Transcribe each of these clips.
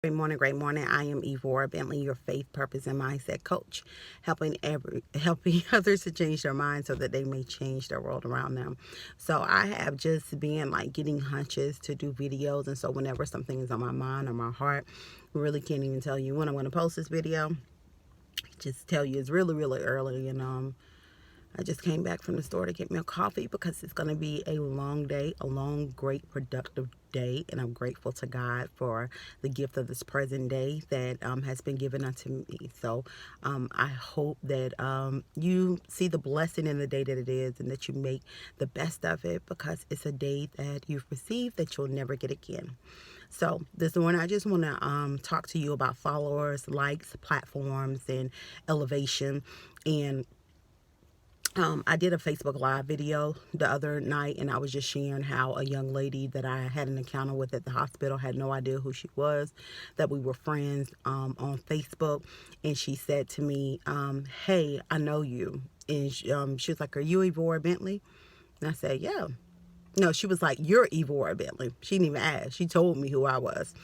Great morning. I am Evora Bentley, your faith, purpose, and mindset coach, helping others to change their mind so that they may change their world around them. So I have just been like getting hunches to do videos, and so whenever something is on my mind or my heart, I really can't even tell you when I'm going to post this video. Just tell you it's really early, and I just came back from the store to get me a coffee because it's going to be a long day, a long, great, productive day. And I'm grateful to God for the gift of this present day that has been given unto me. So I hope that you see the blessing in the day that it is and that you make the best of it, because it's a day that you've received that you'll never get again. So this morning, I just want to talk to you about followers, likes, platforms, and elevation. And I did a Facebook Live video the other night, and I was just sharing how a young lady that I had an encounter with at the hospital, had no idea who she was, that we were friends on Facebook, and she said to me, hey, I know you. And she was like, are you Evora Bentley? And I said, yeah. No, she was like, you're Evora Bentley. She didn't even ask. She told me who I was.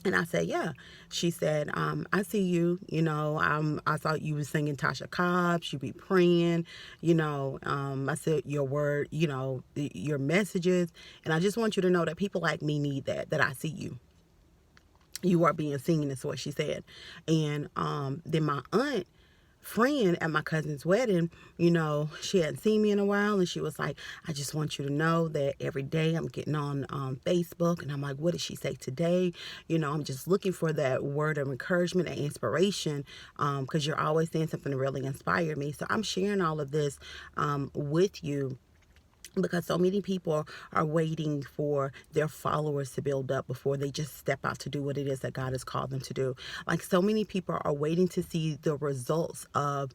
And I said, yeah. She said, I see you, I thought you were singing Tasha Cobbs, you be praying, I said your word, your messages. And I just want you to know that people like me need that I see you. You are being seen, is what she said. And then my aunt friend at my cousin's wedding, she hadn't seen me in a while, and she was like, I just want you to know that every day I'm getting on Facebook, and I'm like, what did she say today? I'm just looking for that word of encouragement and inspiration, because you're always saying something to really inspire me. So I'm sharing all of this with you, because so many people are waiting for their followers to build up before they just step out to do what it is that God has called them to do. Like, so many people are waiting to see the results of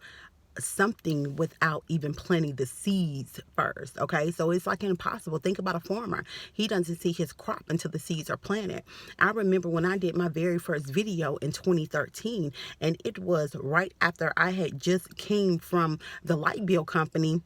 something without even planting the seeds first. Okay, so it's like impossible. Think about a farmer. He doesn't see his crop until the seeds are planted. I remember when I did my very first video in 2013, and it was right after I had just came from the light bill company,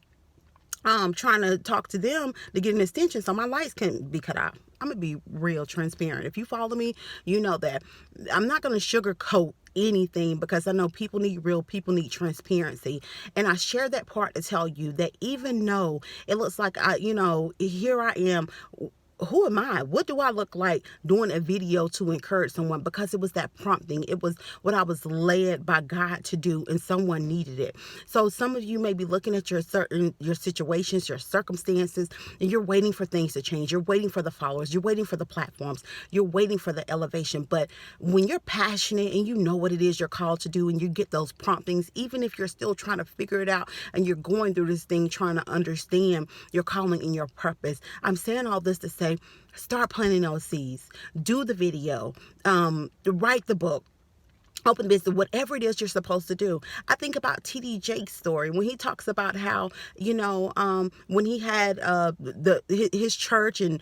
trying to talk to them to get an extension so my lights can be cut off. I'm going to be real transparent. If you follow me, you know that I'm not going to sugarcoat anything, because I know people need transparency. And I share that part to tell you that even though it looks like here I am, who am I? What do I look like doing a video to encourage someone? Because it was that prompting. It was what I was led by God to do, and someone needed it. So some of you may be looking at your situations, your circumstances, and you're waiting for things to change. You're waiting for the followers. You're waiting for the platforms. You're waiting for the elevation. But when you're passionate and you know what it is you're called to do, and you get those promptings, even if you're still trying to figure it out and you're going through this thing trying to understand your calling and your purpose, I'm saying all this to say, start planting those seeds. Do the video, write the book, open business, whatever it is you're supposed to do. I think about T.D. Jake's story when he talks about how, when he had his church, and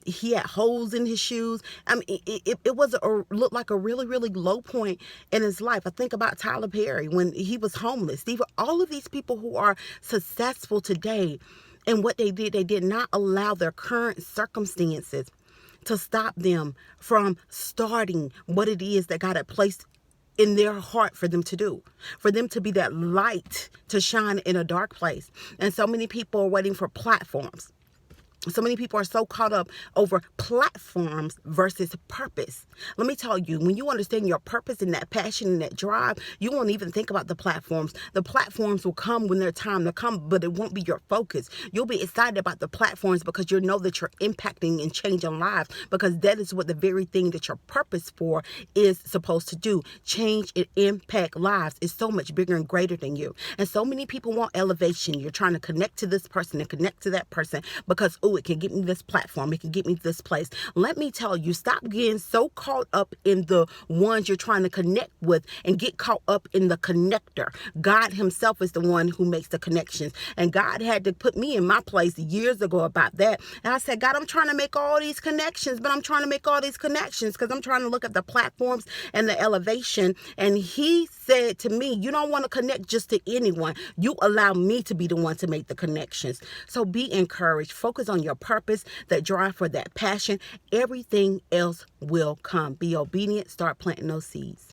he had holes in his shoes. I mean, it looked like a really low point in his life. I think about Tyler Perry when he was homeless. All of these people who are successful today, and what they did not allow their current circumstances to stop them from starting what it is that God had placed in their heart for them to do, for them to be that light to shine in a dark place. And so many people are waiting for platforms. So many people are so caught up over platforms versus purpose. Let me tell you, when you understand your purpose and that passion and that drive, you won't even think about the platforms. The platforms will come when their time to come, but it won't be your focus. You'll be excited about the platforms because you know that you're impacting and changing lives, because that is what the very thing that your purpose for is supposed to do. Change and impact lives is so much bigger and greater than you. And so many people want elevation. You're trying to connect to this person and connect to that person because, it can get me this platform. It can get me this place. Let me tell you, stop getting so caught up in the ones you're trying to connect with and get caught up in the connector. God himself is the one who makes the connections. And God had to put me in my place years ago about that. And I said, God, I'm trying to make all these connections, but I'm trying to make all these connections because I'm trying to look at the platforms and the elevation. And he said to me, you don't want to connect just to anyone. You allow me to be the one to make the connections. So be encouraged. Focus on your purpose, that drive for that passion, everything else will come. Be obedient. Start planting those seeds.